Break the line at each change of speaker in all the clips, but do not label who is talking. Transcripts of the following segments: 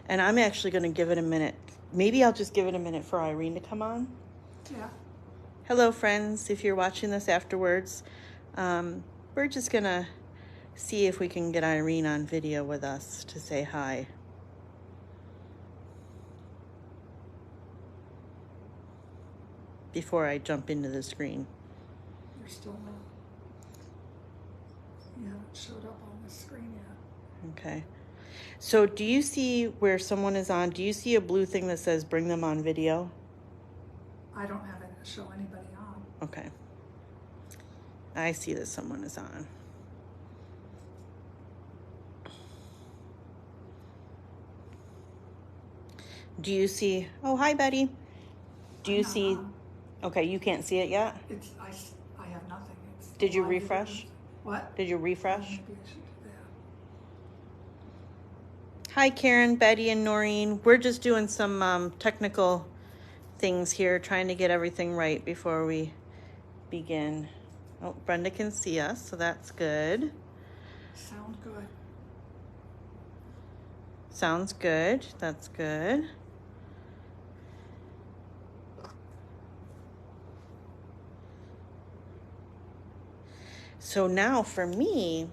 And I'm actually going to give it a minute. Maybe I'll just give it a minute for Irene to come on.
Yeah.
Hello, friends. If you're watching this afterwards, we're just going to see if we can get Irene on video with us to say hi. Before I jump into the screen.
You're still not. You haven't showed up on the screen yet.
Okay. So do you see where someone is on? Do you see a blue thing that says bring them on video?
I don't have it to show anybody on.
Okay. I see that someone is on. Do you see? Oh, hi, Betty. Do you see?
On.
Okay, you can't see it yet?
I have nothing.
Did you refresh?
What?
Did you refresh?
Maybe I should do that.
Hi, Karen, Betty, and Noreen. We're just doing some technical things here, trying to get everything right before we begin. Oh, Brenda can see us, so that's good.
Sound good.
Sounds good. That's good. So now for me,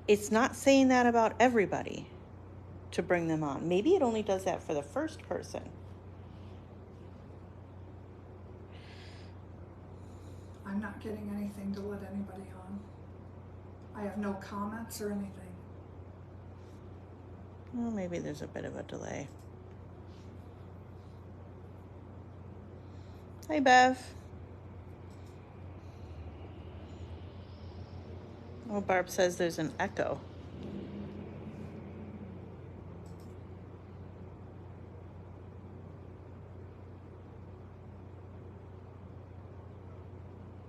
it's not saying that about everybody to bring them on. Maybe it only does that for the first person.
I'm not getting anything to let anybody on. I have no comments or anything.
Well, maybe there's a bit of a delay. Hi, Bev. Oh, Barb says there's an echo.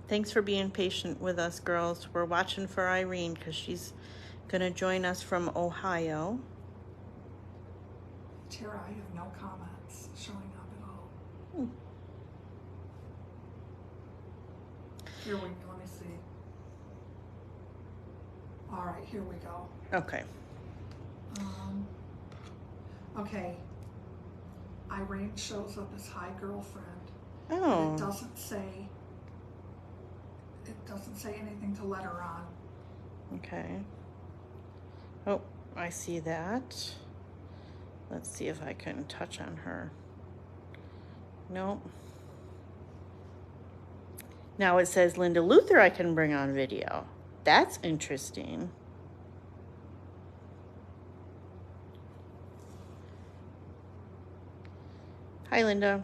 Thanks for being patient with us, girls. We're watching for Irene because she's going to join us from Ohio.
Tara, I have no comments showing up at all. Here we go. Let me see. All right, here we go.
Okay.
Okay. Irene shows up as hi girlfriend.
Oh.
But it doesn't say anything to let her on.
Okay. Oh, I see that. Let's see if I can touch on her. Nope. Now it says Linda Luther I can bring on video. That's interesting. Hi, Linda.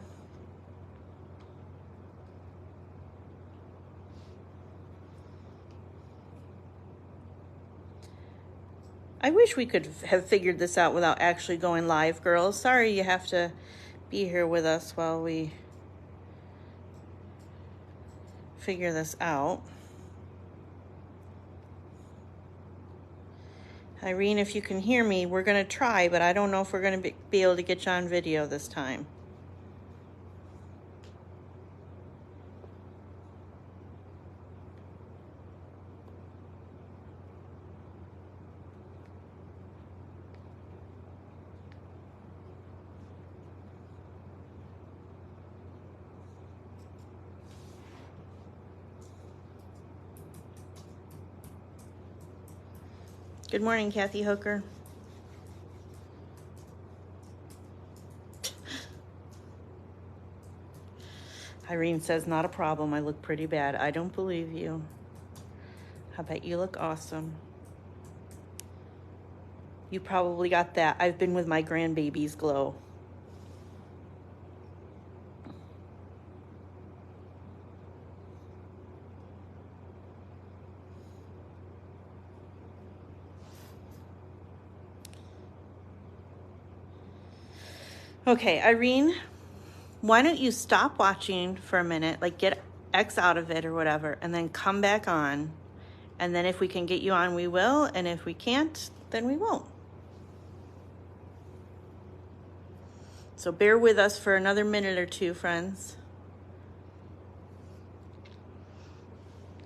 I wish we could have figured this out without actually going live, girls. Sorry you have to be here with us while we figure this out. Irene, if you can hear me, we're going to try, but I don't know if we're going to be able to get you on video this time. Good morning, Kathy Hooker. Irene says, not a problem. I look pretty bad. I don't believe you. I bet you look awesome. You probably got that I've been with my grandbabies glow. Okay, Irene, why don't you stop watching for a minute, like get X out of it or whatever, and then come back on. And then if we can get you on, we will. And if we can't, then we won't. So bear with us for another minute or two, friends.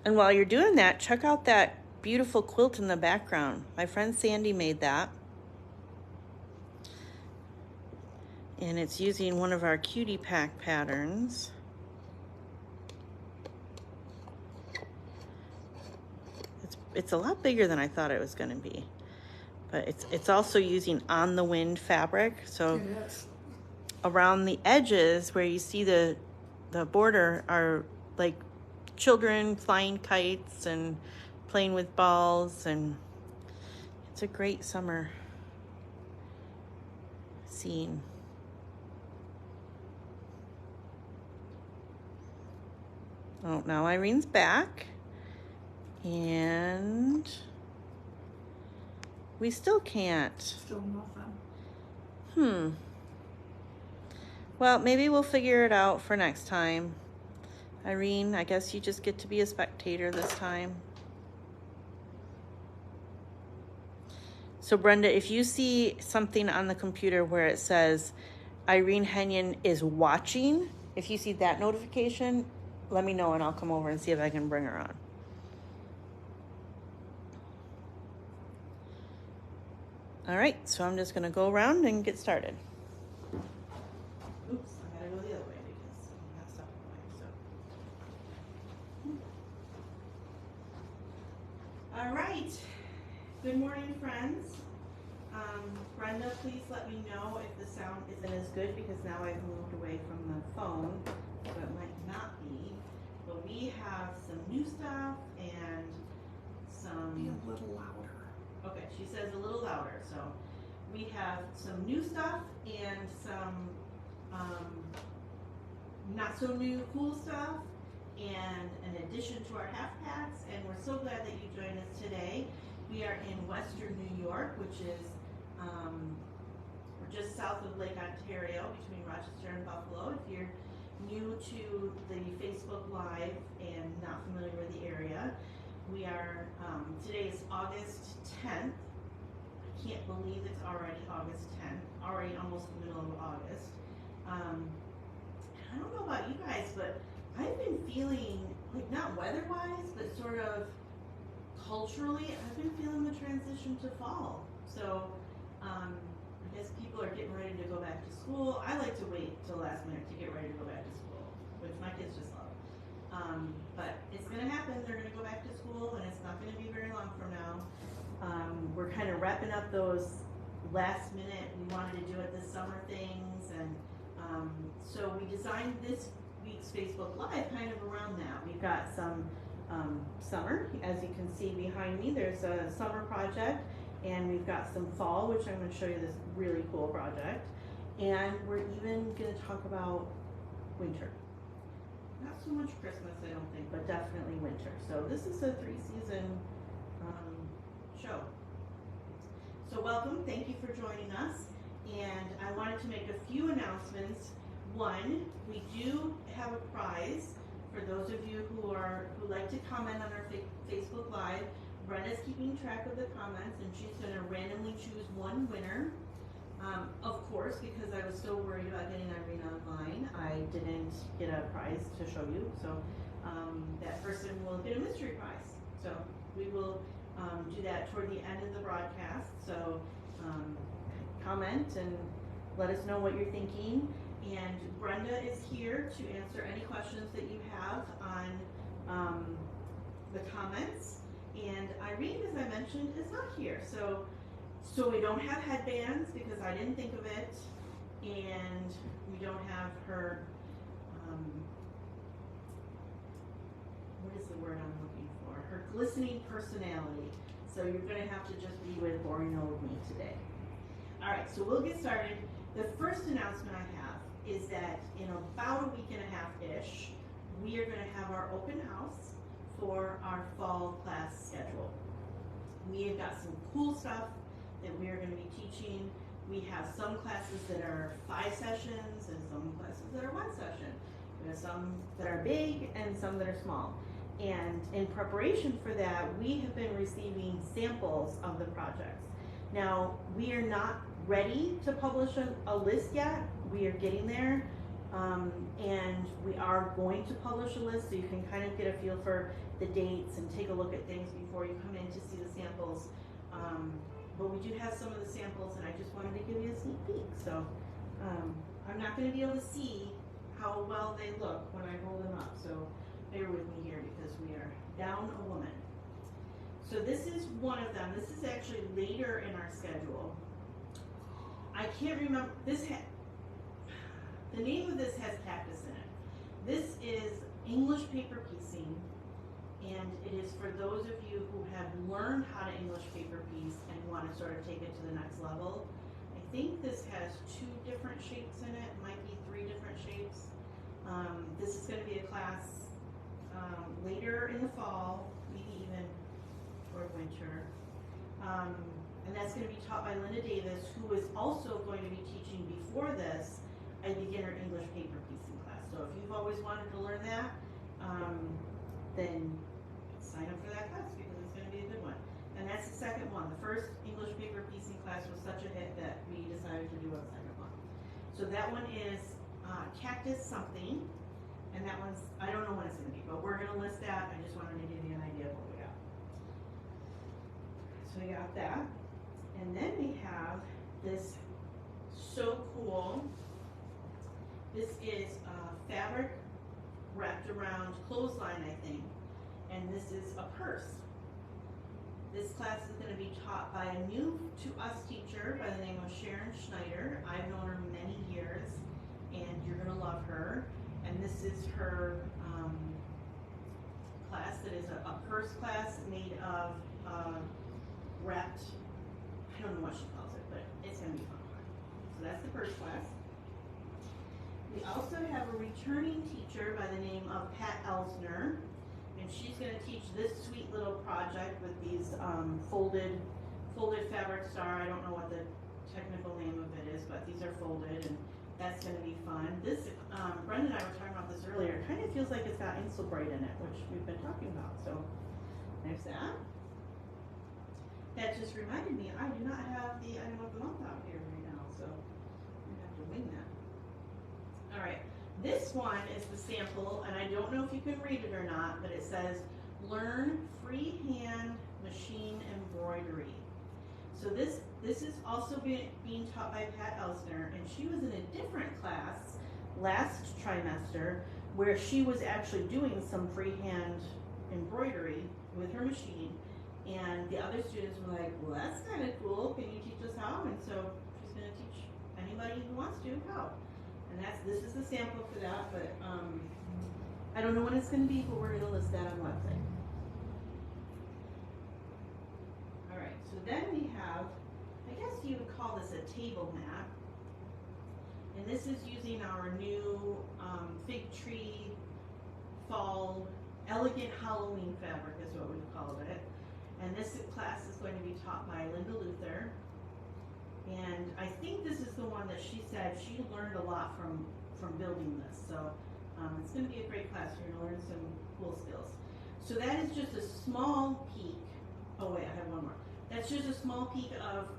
And while you're doing that, check out that beautiful quilt in the background. My friend Sandy made that. And it's using one of our cutie pack patterns. It's a lot bigger than I thought it was going to be. But it's also using on the wind fabric. So
It is.
around the edges where you see the border are like children flying kites and playing with balls, and it's a great summer scene. Oh, now Irene's back, and we still can't.
Still nothing.
Well, maybe we'll figure it out for next time. Irene, I guess you just get to be a spectator this time. So Brenda, if you see something on the computer where it says Irene Henyon is watching, if you see that notification, let me know and I'll come over and see if I can bring her on. All right, so I'm just gonna go around and get started. Oops, I gotta go the other way because I'm not stuck in the way, so. All right, good morning, friends. Brenda, please let me know if the sound isn't as good because now I've moved away from the phone, so it might not be. But we have some new stuff and some...
Be a little louder.
Okay, she says a little louder. So we have some new stuff and some not so new cool stuff and an addition to our half packs, and we're so glad that you joined us today. We are in Western New York, which is we're just south of Lake Ontario between Rochester and Buffalo. If you're new to the Facebook Live and not familiar with the area, we are, today is August 10th. I can't believe it's already August 10th, already almost the middle of August. I don't know about you guys, but I've been feeling, like not weather-wise, but sort of culturally, I've been feeling the transition to fall. So I guess people are getting ready to go back to school. I like to wait till last minute to get ready to go back to school, which my kids just love. But it's going to happen. They're going to go back to school, and it's not going to be very long from now. We're kind of wrapping up those last minute, we wanted to do it this summer things, and so we designed this week's Facebook Live kind of around that. We've got some summer, as you can see behind me, there's a summer project, and we've got some fall, which I'm going to show you this really cool project, and we're even going to talk about winter. Not so much Christmas, I don't think, but definitely winter. So this is a 3-season show. So welcome, thank you for joining us, and I wanted to make a few announcements. One, we do have a prize for those of you who like to comment on our Facebook Live. Brenda's keeping track of the comments, and she's going to randomly choose one winner. Of course, because I was so worried about getting Irene online, I didn't get a prize to show you. So that person will get a mystery prize. So we will do that toward the end of the broadcast. So comment and let us know what you're thinking. And Brenda is here to answer any questions that you have on the comments. And Irene, as I mentioned, is not here. So we don't have headbands because I didn't think of it, and we don't have her, what is the word I'm looking for? Her glistening personality. So you're going to have to just be with boring old me today. All right, so we'll get started. The first announcement I have is that in about a week and a half-ish, we are going to have our open house for our fall class schedule. We have got some cool stuff that we are going to be teaching. We have some classes that are 5 sessions and some classes that are 1 session. We have some that are big and some that are small. And in preparation for that, we have been receiving samples of the projects. Now, we are not ready to publish a list yet. We are getting there. And we are going to publish a list so you can kind of get a feel for the dates and take a look at things before you come in to see the samples. But we do have some of the samples, and I just wanted to give you a sneak peek. So I'm not going to be able to see how well they look when I hold them up, so bear with me here because we are down a woman. So this is one of them. This is actually later in our schedule. I can't remember, the name of this has cactus in it. This is English paper piecing, and it is for those of you who have learned how to English paper piece and want to sort of take it to the next level. I think this has 2 different shapes in it, might be 3 different shapes. This is going to be a class later in the fall, maybe even toward winter. And that's going to be taught by Linda Davis, who is also going to be teaching before this a beginner English paper piecing class. So if you've always wanted to learn that, then sign up for that class because it's going to be a good one. And that's the second one. The first English paper piecing class was such a hit that we decided to do a second one. So that one is cactus something, and that one's, I don't know when it's going to be, but we're going to list that. I just wanted to give you an idea of what we got. So we got that. And then we have this so cool. This is fabric wrapped around clothesline, I think. And this is a purse. This class is going to be taught by a new to us teacher by the name of Sharon Schneider. I've known her many years, and you're going to love her. And this is her class that is a purse class made of wrapped, I don't know what she calls it, but it's going to be fun. So that's the purse class. We also have a returning teacher by the name of Pat Elsner, and she's going to teach this sweet little project with these folded fabric star. I don't know what the technical name of it is, but these are folded, and that's going to be fun. This, Brenda and I were talking about this earlier. It kind of feels like it's got Insulbright in it, which we've been talking about. So there's that. That just reminded me, I do not have the item of the month out here right now, so I'm going to have to wing that. All right, this one is the sample, and I don't know if you can read it or not, but it says, learn freehand machine embroidery. So this is also being taught by Pat Elsner, and she was in a different class last trimester where she was actually doing some freehand embroidery with her machine. And the other students were like, well, that's kind of cool. Can you teach us how? And so she's going to teach anybody who wants to how. And this is the sample for that, but I don't know when it's going to be, but we're going to list that on the website. All right, so then we have, I guess you would call this a table mat. And this is using our new fig tree fall elegant Halloween fabric is what we've called it. And this class is going to be taught by Linda Luther. And I think this is the one that she said she learned a lot from building this. So it's going to be a great class. You're going to learn some cool skills. So that is just a small peek. Oh wait, I have one more. That's just a small peek of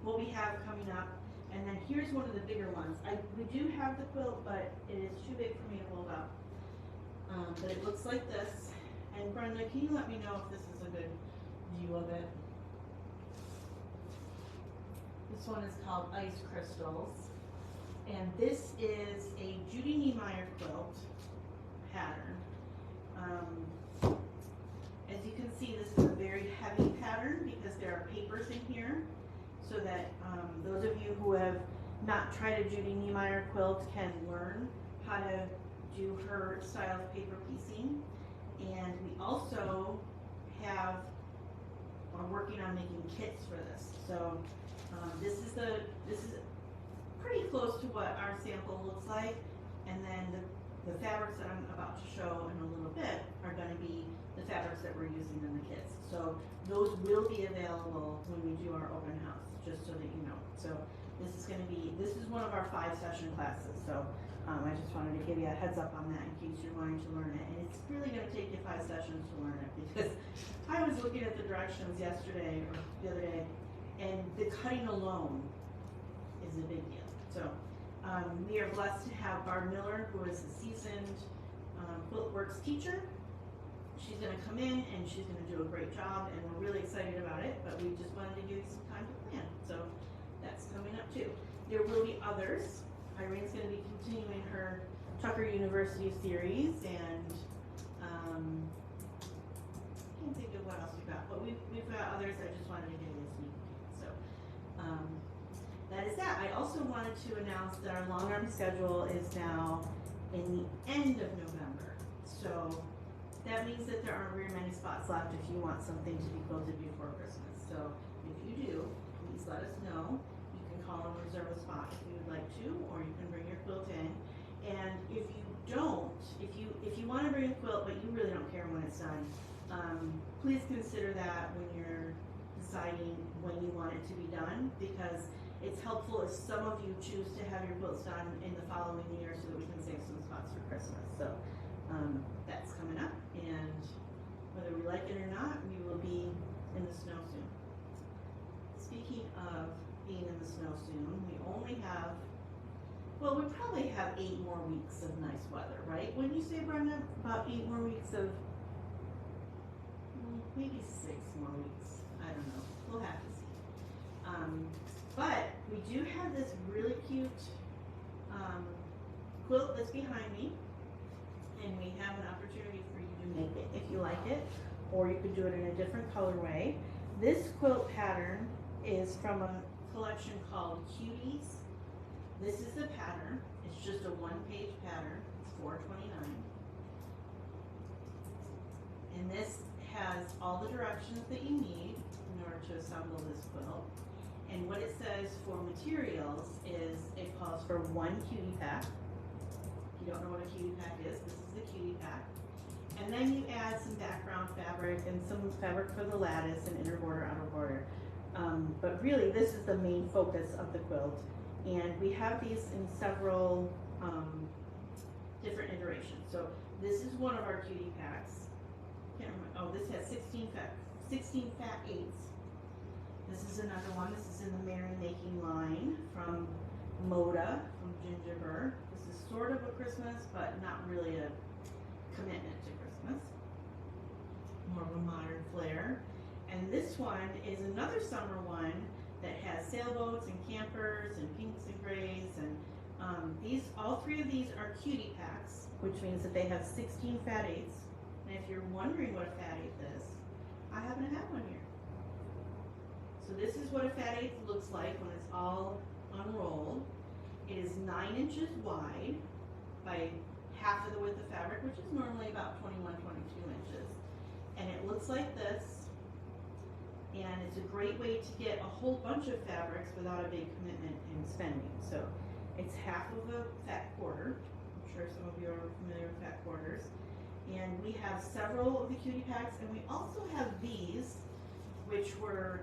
what we have coming up. And then here's one of the bigger ones. We do have the quilt, but it is too big for me to hold up. But it looks like this. And Brenda, can you let me know if this is a good view of it? This one is called Ice Crystals. And this is a Judy Niemeyer quilt pattern. As you can see, this is a very heavy pattern because there are papers in here, so that those of you who have not tried a Judy Niemeyer quilt can learn how to do her style of paper piecing. And we also are working on making kits for this. So this is pretty close to what our sample looks like. And then the fabrics that I'm about to show in a little bit are going to be the fabrics that we're using in the kits. So those will be available when we do our open house, just so that you know. So this is one of our 5-session classes. So I just wanted to give you a heads up on that in case you're wanting to learn it. And it's really going to take you 5 sessions to learn it, because I was looking at the directions yesterday or the other day, and the cutting alone is a big deal. So we are blessed to have Barb Miller, who is a seasoned QuiltWorks teacher. She's going to come in and she's going to do a great job, and we're really excited about it, but we just wanted to give you some time to plan. So that's coming up too. There will be others. Irene's going to be continuing her Tucker University series, and I can't think of what else we've got, but we've got others. I just wanted to give you a sneak peek. So that is that. I also wanted to announce that our long arm schedule is now in the end of November. So that means that there aren't very many spots left if you want something to be quilted before Christmas. So if you do, please let us know. You can call and reserve a spot if you would like to, or you can bring your quilt in. And if you don't, if you want to bring a quilt but you really don't care when it's done, please consider that when you're deciding when you want it to be done, because it's helpful if some of you choose to have your quilts done in the following year so that we can save some spots for Christmas. So that's coming up, and whether we like it or not, we will be in the snow soon. Speaking of being in the snow soon, we only have, well, we probably have 8 more weeks of nice weather, right? Wouldn't you say, Brenda? About 8 more weeks of, maybe 6 more weeks. I don't know. We'll have to see. But we do have this really cute quilt that's behind me, and we have an opportunity for you to make it if you like it, or you could do it in a different colorway. This quilt pattern is from a collection called Cuties. This is the pattern. It's just a 1-page pattern. It's $4.29. And this has all the directions that you need in order to assemble this quilt. And what it says for materials is it calls for 1 cutie pack. If you don't know what a cutie pack is, this is the cutie pack. And then you add some background fabric and some fabric for the lattice and inner border, outer border. But really, this is the main focus of the quilt. And we have these in several different iterations. So this is one of our cutie packs. Can't remember. Oh, this has 16 fat 8s. This is another one. This is in the Mary Making line from Moda, from Gingerbread. This is sort of a Christmas, but not really a commitment to Christmas. More of a modern flair. And this one is another summer one that has sailboats and campers and pinks and grays, and all 3 of these are cutie packs, which means that they have 16 fat 8s. And if you're wondering what a fat 8 is, I happen to have one here. So this is what a fat 8 looks like when it's all unrolled. It is 9 inches wide by half of the width of fabric, which is normally about 21, 22 inches. And it looks like this. And it's a great way to get a whole bunch of fabrics without a big commitment in spending. So it's half of a fat quarter. I'm sure some of you are familiar with fat quarters. And we have several of the cutie packs, and we also have these, which were,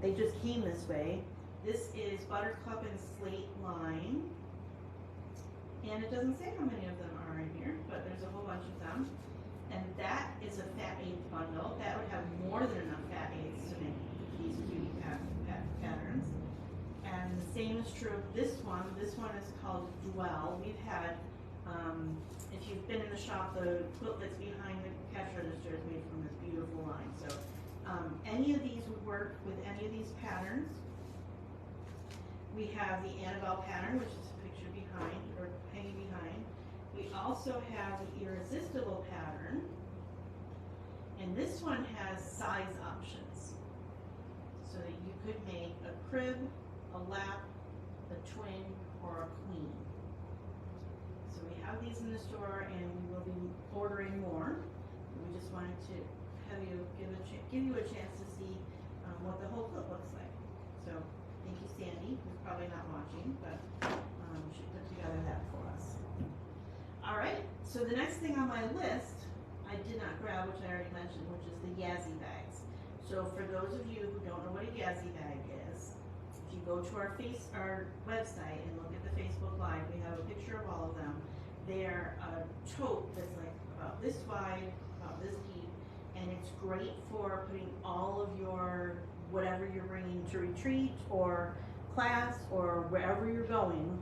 they just came this way. This is Buttercup and Slate line. And it doesn't say how many of them are in here, but there's a whole bunch of them. And that is a fat 8 bundle. That would have more than enough fat 8s to make these cutie patterns. And the same is true of this one. This one is called Dwell. We've had, if you've been in the shop, the quilt that's behind the cash register is made from this beautiful line. So any of these would work with any of these patterns. We have the Annabelle pattern, which is a picture behind, or hanging behind. We also have the Irresistible pattern, and this one has size options, so that you could make a crib, a lap, a twin, or a queen. So we have these in the store, and we will be ordering more. We just wanted to have you give you a chance to see what the whole quilt looks like. So thank you, Sandy, who's probably not watching, but she put together that for us. All right, so the next thing on my list, I did not grab, which I already mentioned, which is the Yazzie bags. So for those of you who don't know what a Yazzie bag is, if you go to our website and look at the Facebook Live, we have a picture of all of them. They're a tote that's like about this wide, about this deep, and it's great for putting all of your, whatever you're bringing to retreat or class or wherever you're going.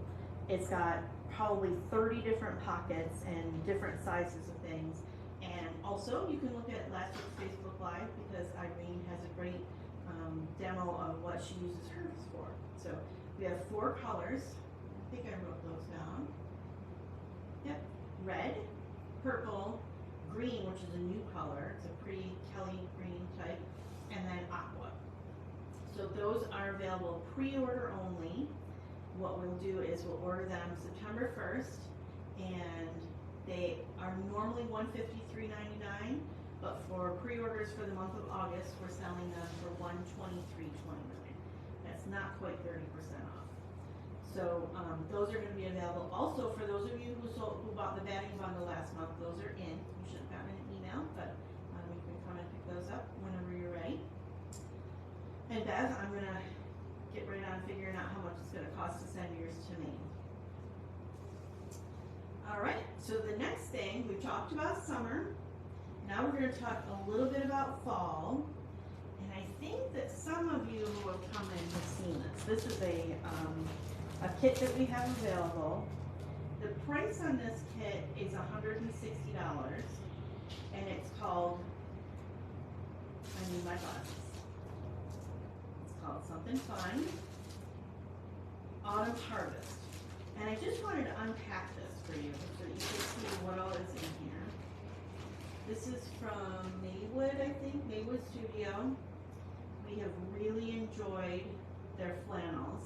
It's got probably 30 different pockets and different sizes of things. And also you can look at last week's Facebook Live, because Irene has a great demo of what she uses hers for. So We have 4 colors. I think I wrote those down. Yep, red, purple, green, which is a new color. It's a pretty Kelly green type, and then aqua. So those are available pre-order only. What we'll do is we'll order them September 1st, and they are normally $153.99, but for pre-orders for the month of August, we're selling them for $123.29. That's not quite 30% off. So those are going to be available. Also, for those of you who bought the batting bundle last month, those are in. You should have gotten an email, but you can come and pick those up whenever you're ready. And Beth, I'm going to get right on figuring out how much it's going to cost to send yours to me. All right, so the next thing, we've talked about summer. Now we're going to talk a little bit about fall. And I think that some of you who have come in have seen this. This is a kit that we have available. The price on this kit is $160, and it's called, I need my glasses. It's called something fun, Autumn Harvest. And I just wanted to unpack this for you so that you can see what all is in here. This is from Maywood, I think, Maywood Studio. We have really enjoyed their flannels.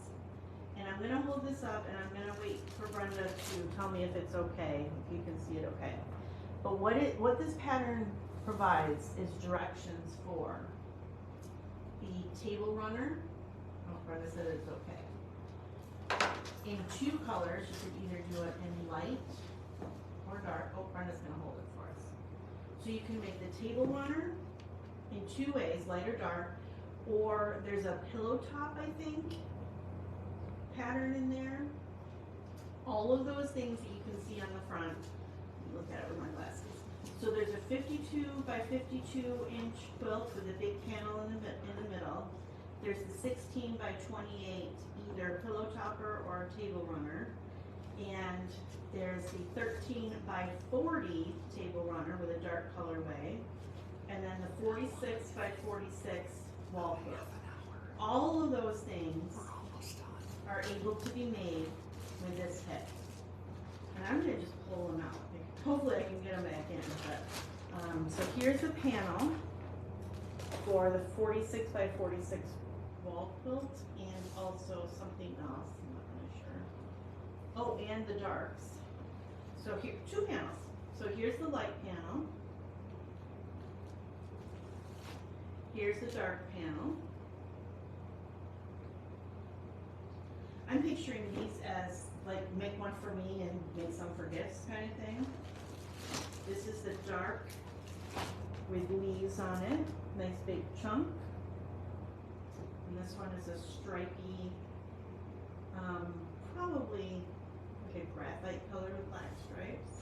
And I'm going to hold this up and I'm going to wait for Brenda to tell me if it's okay, if you can see it okay. But what this pattern provides is directions for the table runner. Oh, Brenda said it's okay. In 2 colors, you can either do it in light or dark. Oh, Brenda's going to hold it for us. So you can make the table runner in 2 ways, light or dark, or there's a pillow top, I think, pattern in there. All of those things that you can see on the front. Let me look at it with my glasses. So there's a 52 by 52 inch quilt with a big panel in the middle. There's the 16 by 28 either pillow topper or table runner. And there's the 13 by 40 table runner with a dark colorway. And then the 46 by 46 wall quilt. All of those things are able to be made with this kit. And I'm going to just pull them out. Hopefully I can get them back in. But, so here's the panel for the 46 by 46 wall quilt and also something else. I'm not really sure. Oh, and the darks. So here, 2 panels. So here's the light panel. Here's the dark panel. I'm picturing these as like make one for me and make some for gifts kind of thing. This is the dark with leaves on it. Nice big chunk. And this one is a stripy, probably like a graphite color with black stripes.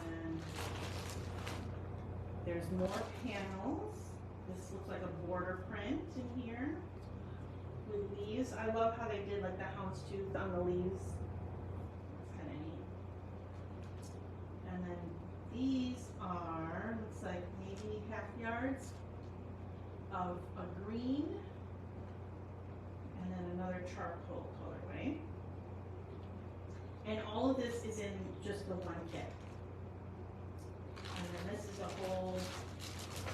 And there's more panels. This looks like a border print in here with leaves. I love how they did like the houndstooth on the leaves. That's kind of neat. And then these are, looks like maybe half yards of a green and then another charcoal colorway. And all of this is in just the one kit. And then this is a whole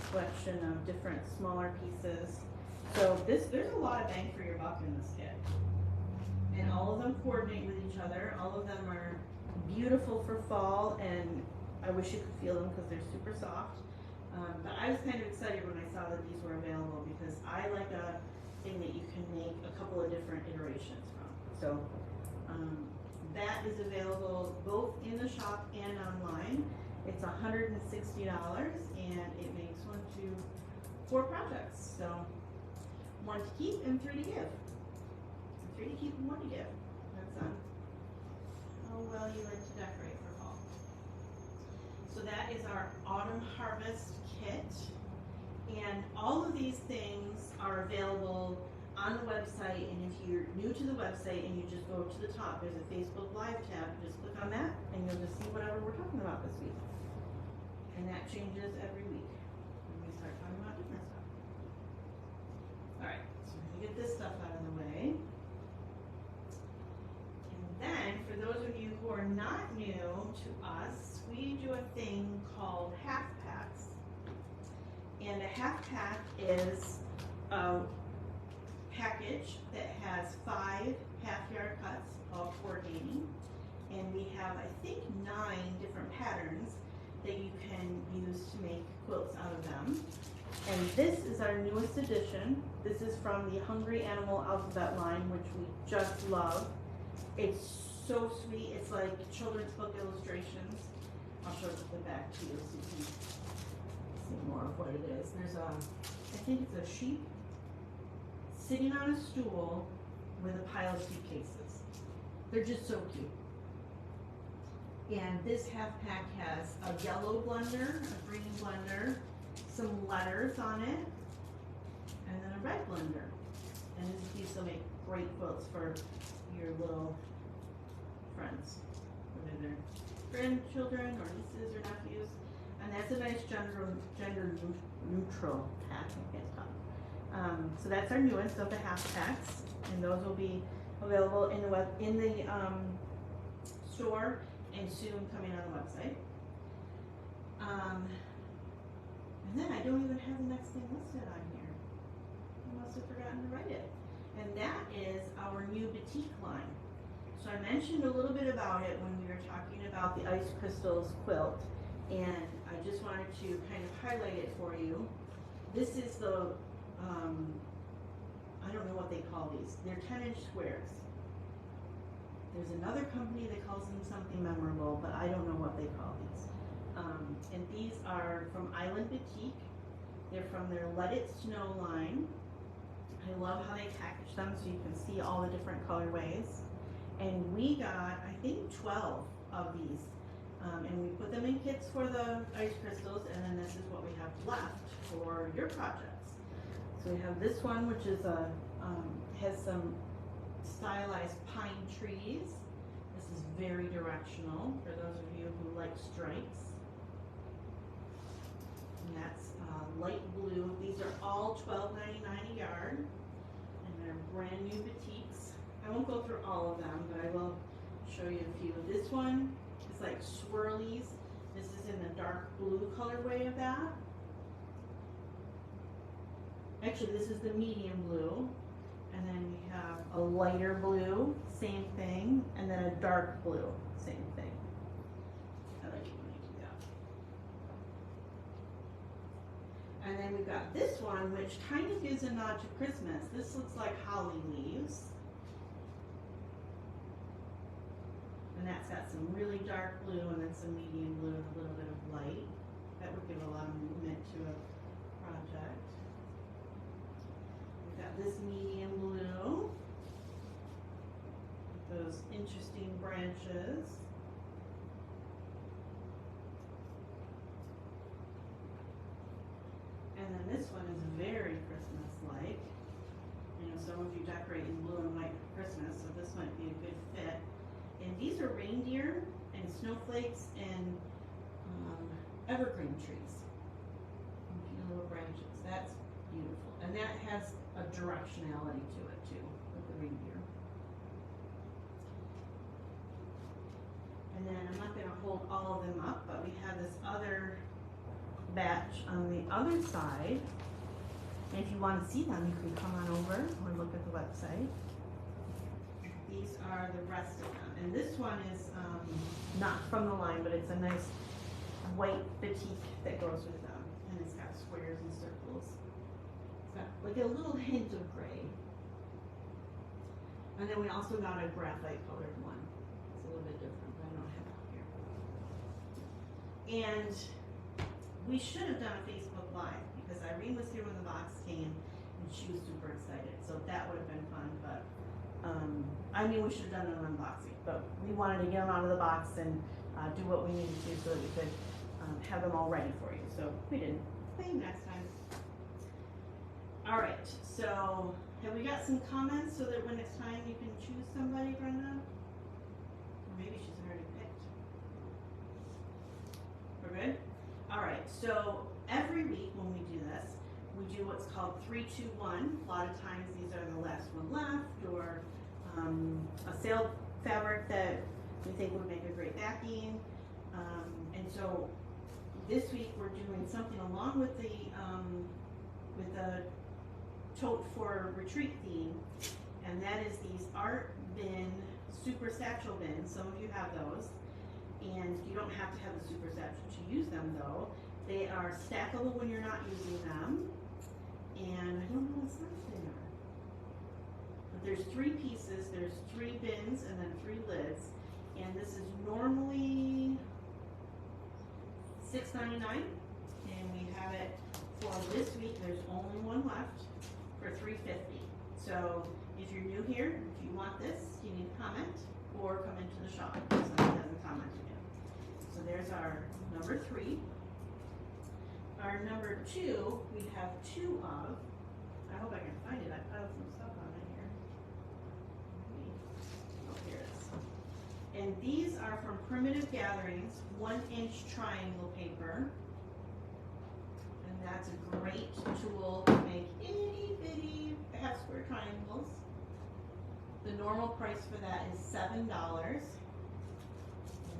collection of different smaller pieces. So there's a lot of bang for your buck in this kit. And all of them coordinate with each other. All of them are beautiful for fall, and I wish you could feel them because they're super soft. But I was kind of excited when I saw that these were available because I like a thing that you can make a couple of different iterations from. So that is available both in the shop and online. It's $160 and it makes 1, 2, 4 projects. So 1 to keep and 3 to give. 3 to keep and 1 to give. That's how well you like to decorate for fall. So that is our Autumn Harvest kit. And all of these things are available on the website, and if you're new to the website and you just go to the top, there's a Facebook Live tab. Just click on that and you'll just see whatever we're talking about this week. And that changes every week when we start talking about different stuff. Alright, so we're going to get this stuff half pack is a package that has 5 half-yard cuts, all coordinating. And we have, I think, 9 different patterns that you can use to make quilts out of them. And this is our newest edition. This is from the Hungry Animal Alphabet line, which we just love. It's so sweet. It's like children's book illustrations. I'll show the back to you so you can see more of what it is. There's a, I think it's a sheep sitting on a stool with a pile of suitcases. They're just so cute. And this half pack has a yellow blender, a green blender, some letters on it, and then a red blender. And this piece will make great quilts for your little friends, whether they're grandchildren or nieces or nephews. And that's a nice gender neutral pack. I can't talk. So that's our newest of the half packs, and those will be available in the store and soon coming on the website. And then I don't even have the next thing listed on here. I must have forgotten to write it. And that is our new batik line. So I mentioned a little bit about it when we were talking about the Ice Crystals quilt, and I just wanted to kind of highlight it for you. This is the, I don't know what they call these. They're 10-inch squares. There's another company that calls them something memorable, but I don't know what they call these. And these are from Island Batik. They're from their Let It Snow line. I love how they package them so you can see all the different colorways. And we got, I think, 12 of these. And we put them in kits for the ice crystals, and then this is what we have left for your projects. So we have this one, which is a, has some stylized pine trees. This is very directional for those of you who like stripes. And that's light blue. These are all $12.99 a yard, and they're brand new batiks. I won't go through all of them, but I will show you a few. This one is like swirlies. This is in the dark blue colorway of that. Actually, this is the medium blue. And then we have a lighter blue, same thing, and then a dark blue, same thing. I like it when I do that. And then we've got this one, which kind of gives a nod to Christmas. This looks like holly leaves. And that's got some really dark blue and then some medium blue and a little bit of light. That would give a lot of movement to a project. Got this medium blue with those interesting branches. And then this one is very Christmas-like. You know, some of you decorate in blue and white for Christmas, so this might be a good fit. And these are reindeer and snowflakes and evergreen trees. And a few little branches. That's beautiful. And that has a directionality to it too, with the reindeer. And then I'm not going to hold all of them up, but we have this other batch on the other side. And if you want to see them, you can come on over or look at the website. These are the rest of them. And this one is not from the line, but it's a nice white batik that goes with them. And it's got squares and circles. Like a little hint of gray. And then we also got a graphite colored one. It's a little bit different, but I don't have it here. And we should have done a Facebook Live because Irene was here when the box came and she was super excited. So that would have been fun, but I mean, we should have done an unboxing, but we wanted to get them out of the box and do what we needed to so that we could have them all ready for you. So we didn't. Maybe next time. All right, so have we got some comments so that when it's time you can choose somebody, Brenda? Or maybe she's already picked. We're good? All right, so every week when we do this, we do what's called 3, 2, 1. A lot of times these are the last one left, or a sale fabric that we think would make a great backing. And so this week we're doing something along with the tote for retreat theme, and that is these art bin super satchel bins. Some of you have those, and you don't have to have the super satchel to use them though. They are stackable when you're not using them, and I don't know what size they are. But there's 3 pieces, there's 3 bins and then 3 lids, and this is normally $6.99, and we have it for this week. There's only one left for $3.50. So if you're new here, if you want this, you need to comment or come into the shop if somebody hasn't commented yet. So there's our number 3. Our number 2, we have 2 of. I hope I can find it. I piled some stuff on it here. Oh, here it is. And these are from Primitive Gatherings, 1-inch triangle paper. And that's a great tool to make itty bitty half square triangles. The normal price for that is $7. And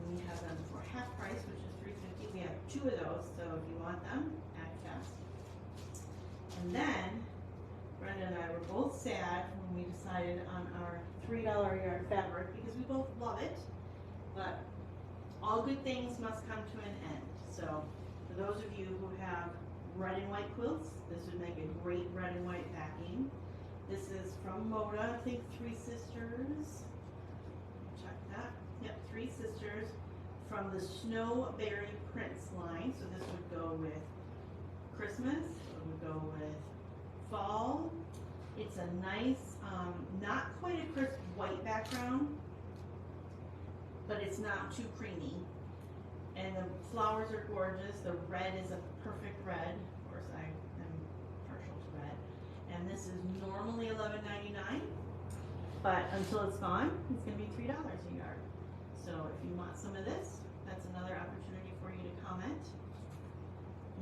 we have them for half price, which is $3.50. We have 2 of those, so if you want them, act fast. And then Brenda and I were both sad when we decided on our $3 a yard fabric because we both love it, but all good things must come to an end. So for those of you who have red and white quilts, this would make a great red and white backing. This is from Moda, I think 3 Sisters. Check that. Yep, 3 Sisters from the Snowberry Prince line. So this would go with Christmas, it would go with fall. It's a nice, not quite a crisp white background, but it's not too creamy. And the flowers are gorgeous. The red is a perfect red. Of course, I am partial to red. And this is normally $11.99, but until it's gone, it's going to be $3 a yard. So if you want some of this, that's another opportunity for you to comment.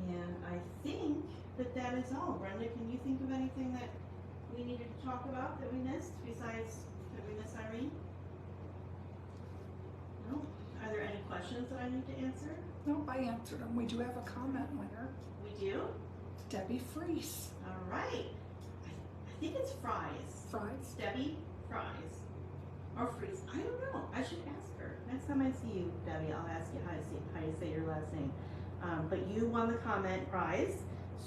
And I think that is all. Brenda, can you think of anything that we needed to talk about that we missed besides that we missed Irene? No? Are there any questions that I need to answer?
Nope, I answered them. We do have a comment winner.
We do?
Debbie Fries.
All right. I think it's Fries.
Fries?
Debbie Fries. Or Fries. I don't know. I should ask her. Next time I see you, Debbie, I'll ask you how to say your last name. But you won the comment prize.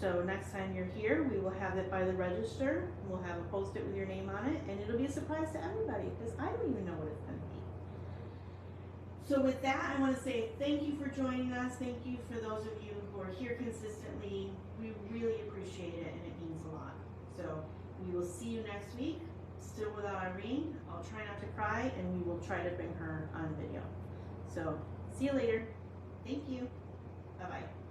So next time you're here, we will have it by the register. We'll have a post-it with your name on it, and it'll be a surprise to everybody because I don't even know what it's going to be. So with that, I want to say thank you for joining us. Thank you for those of you who are here consistently. We really appreciate it, and it means a lot. So we will see you next week, still without Irene. I'll try not to cry, and we will try to bring her on video. So see you later. Thank you. Bye-bye.